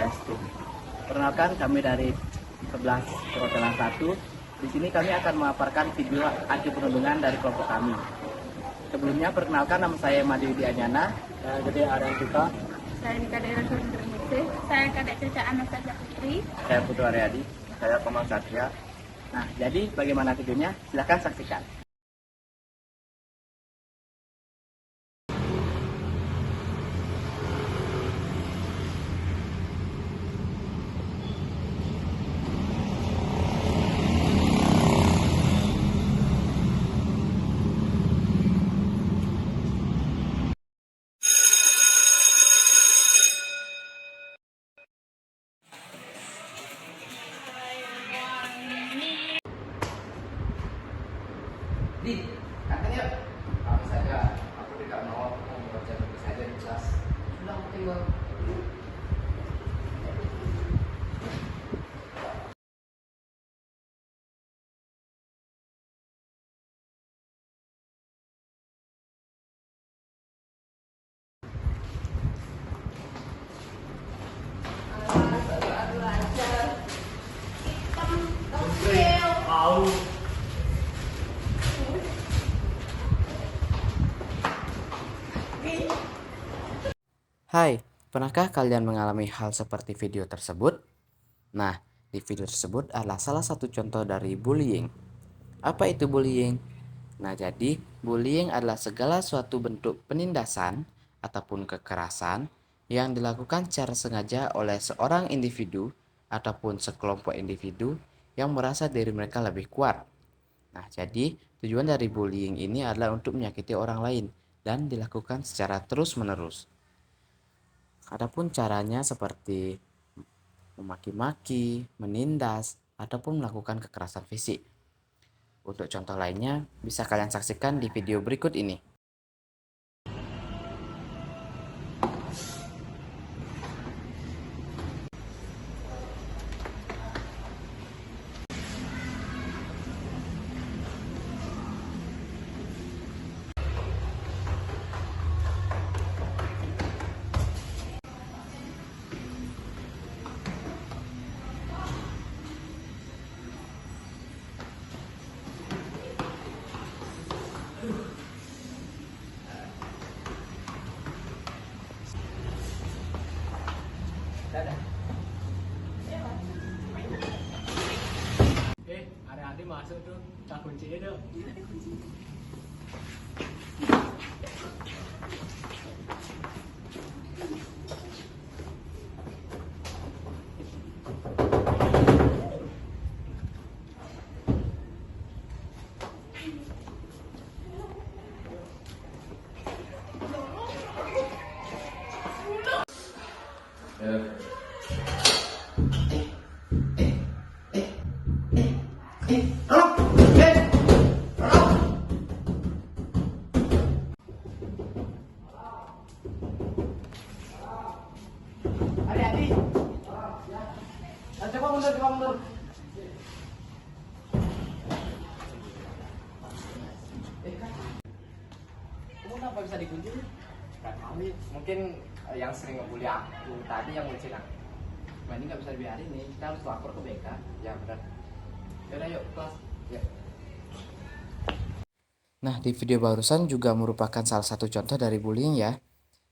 Swastiastu. Perkenalkan, kami dari 11 Perhotelan 1. Di sini kami akan memaparkan video anti perundungan dari kelompok kami. Sebelumnya, perkenalkan, nama saya Madi Widianyana. Saya Gede Ariantika. Saya Nika Daerah Suriname. Saya Kadek Caca Anastasia Putri. Saya Putu Aryadi. Saya Komang Satria. Nah, jadi bagaimana videonya? Silahkan saksikan. Di, katanya kamu saja, aku tidak mau membaca buku saja di kelas. Sudah aku tinggal. Hai, pernahkah kalian mengalami hal seperti video tersebut? Nah, di video tersebut adalah salah satu contoh dari bullying. Apa itu bullying? Nah, jadi bullying adalah segala suatu bentuk penindasan ataupun kekerasan yang dilakukan secara sengaja oleh seorang individu ataupun sekelompok individu yang merasa diri mereka lebih kuat. Nah, jadi tujuan dari bullying ini adalah untuk menyakiti orang lain dan dilakukan secara terus-menerus. Adapun caranya seperti memaki-maki, menindas, ataupun melakukan kekerasan fisik. Untuk contoh lainnya, bisa kalian saksikan di video berikut ini. Adik-adik masuk tuh, tak kuncinya tuh. Adik-adik, coba mundur. Kamu kenapa bisa dikunci? Gak tahu nih, mungkin yang sering ngebully aku tadi yang ngunciin aku. Nah, ini nggak bisa dibiarin nih, kita harus lapor ke BK. Ya benar. Yaudah, yuk kelas. Ya. Nah, di video barusan juga merupakan salah satu contoh dari bullying ya.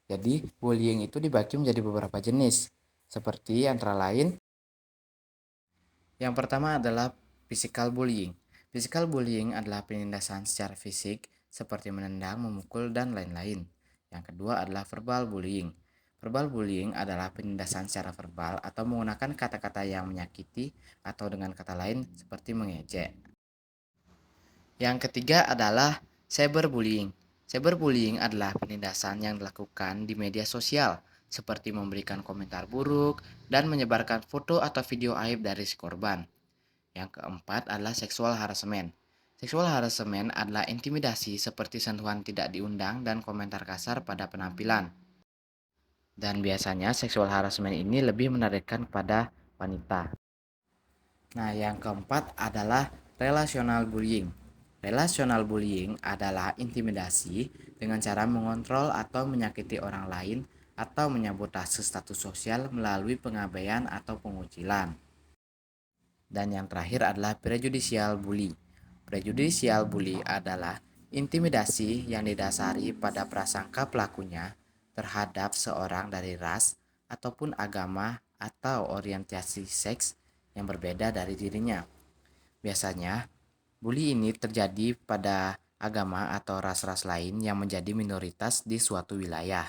Jadi, bullying itu dibagi menjadi beberapa jenis. Seperti antara lain, yang pertama adalah physical bullying. Physical bullying adalah penindasan secara fisik seperti menendang, memukul, dan lain-lain. Yang kedua adalah verbal bullying. Verbal bullying adalah penindasan secara verbal atau menggunakan kata-kata yang menyakiti atau dengan kata lain seperti mengejek. Yang ketiga adalah cyberbullying. Cyberbullying adalah penindasan yang dilakukan di media sosial, seperti memberikan komentar buruk dan menyebarkan foto atau video aib dari si korban. Yang keempat adalah sexual harassment. Sexual harassment adalah intimidasi seperti sentuhan tidak diundang dan komentar kasar pada penampilan. Dan biasanya sexual harassment ini lebih menarikkan kepada wanita. Nah, yang keempat adalah relational bullying. Relational bullying adalah intimidasi dengan cara mengontrol atau menyakiti orang lain atau menyabotase status sosial melalui pengabaian atau pengucilan. Dan yang terakhir adalah prejudicial bully. Prejudicial bully adalah intimidasi yang didasari pada prasangka pelakunya terhadap seorang dari ras ataupun agama atau orientasi seks yang berbeda dari dirinya. Biasanya, bully ini terjadi pada agama atau ras-ras lain yang menjadi minoritas di suatu wilayah.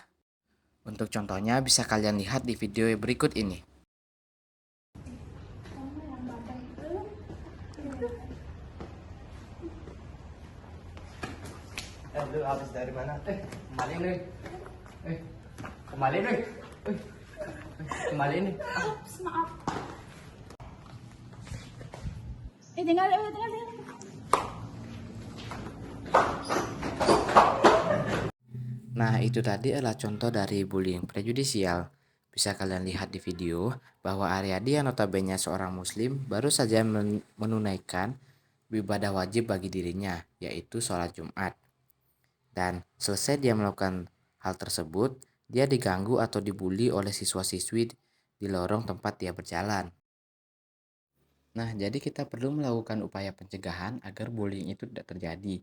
Untuk contohnya bisa kalian lihat di video berikut ini. Lu habis dari mana? Kembali nih. Kembali nih. Kembali nih. Maaf. Tinggal. Nah, itu tadi adalah contoh dari bullying prejudisial. Bisa kalian lihat di video bahwa Aryadi yang notabene seorang muslim baru saja menunaikan ibadah wajib bagi dirinya, yaitu sholat Jumat. Dan selesai dia melakukan hal tersebut, dia diganggu atau dibully oleh siswa-siswi di lorong tempat dia berjalan. Nah, jadi kita perlu melakukan upaya pencegahan agar bullying itu tidak terjadi.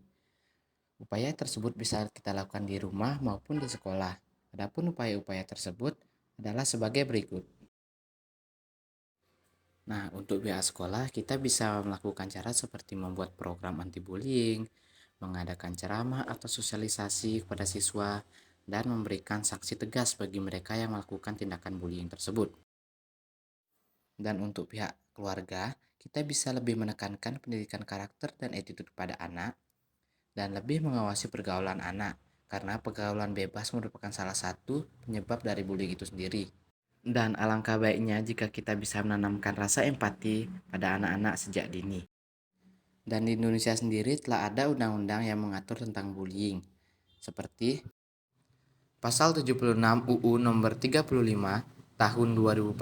Upaya tersebut bisa kita lakukan di rumah maupun di sekolah. Adapun upaya-upaya tersebut adalah sebagai berikut. Nah, untuk pihak sekolah kita bisa melakukan cara seperti membuat program anti-bullying, mengadakan ceramah atau sosialisasi kepada siswa, dan memberikan sanksi tegas bagi mereka yang melakukan tindakan bullying tersebut. Dan untuk pihak keluarga, kita bisa lebih menekankan pendidikan karakter dan attitude pada anak, dan lebih mengawasi pergaulan anak, karena pergaulan bebas merupakan salah satu penyebab dari bullying itu sendiri. Dan alangkah baiknya jika kita bisa menanamkan rasa empati pada anak-anak sejak dini. Dan di Indonesia sendiri telah ada undang-undang yang mengatur tentang bullying, seperti Pasal 76 UU Nomor 35 Tahun 2014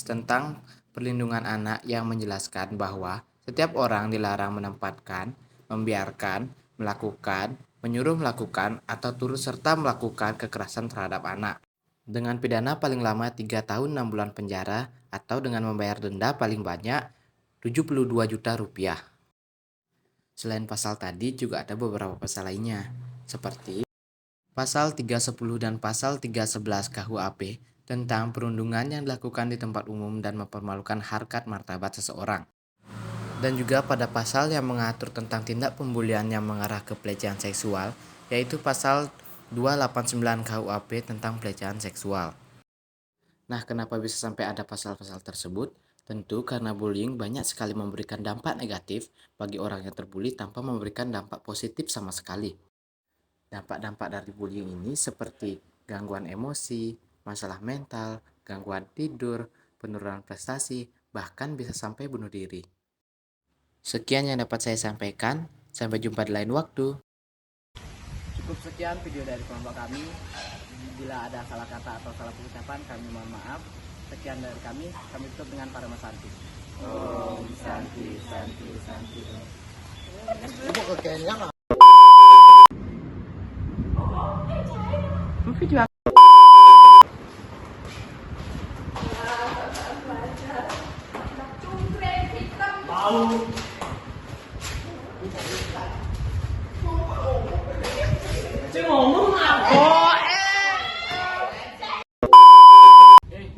tentang Perlindungan Anak yang menjelaskan bahwa setiap orang dilarang menempatkan, membiarkan, melakukan, menyuruh melakukan, atau turut serta melakukan kekerasan terhadap anak dengan pidana paling lama 3 tahun 6 bulan penjara atau dengan membayar denda paling banyak 72 juta rupiah. Selain pasal tadi juga ada beberapa pasal lainnya seperti Pasal 310 dan Pasal 311 KUHP tentang perundungan yang dilakukan di tempat umum dan mempermalukan harkat martabat seseorang. Dan juga pada pasal yang mengatur tentang tindak pembulian yang mengarah ke pelecehan seksual, yaitu pasal 289 KUHP tentang pelecehan seksual. Nah, kenapa bisa sampai ada pasal-pasal tersebut? Tentu karena bullying banyak sekali memberikan dampak negatif bagi orang yang terbuli tanpa memberikan dampak positif sama sekali. Dampak-dampak dari bullying ini seperti gangguan emosi, masalah mental, gangguan tidur, penurunan prestasi, bahkan bisa sampai bunuh diri. Sekian yang dapat saya sampaikan, sampai jumpa di lain waktu. Cukup sekian video dari kelompok kami. Bila ada salah kata atau salah pengucapan, kami mohon maaf. Sekian dari kami tutup dengan Parama Santi. Om Santi, Santi, Santi. Ibu kekenyang. Video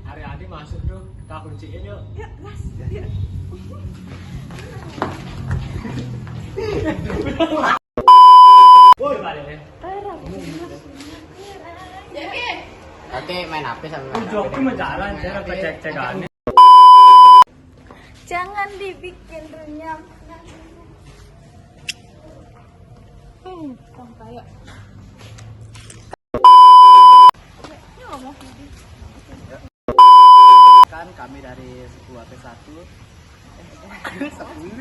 Aryadi masuk tuh, kita kunciin yuk. Ya, Mas. Ya. Woi, balik ya. Oke, main HP sama main Udah aku mau jalan, saya dapat cek-cekan. Jangan dibikin renyah. Kok kayak Kan kami dari sebuah P1.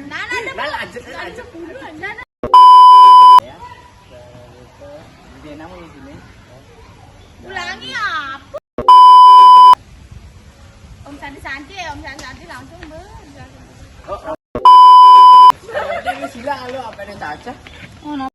Nana ada lanjut. Nana. Ya. Dia nama di sini. Ulangi apa? Om Santi langsung Dia sila lo apa yang caca? Oh, no.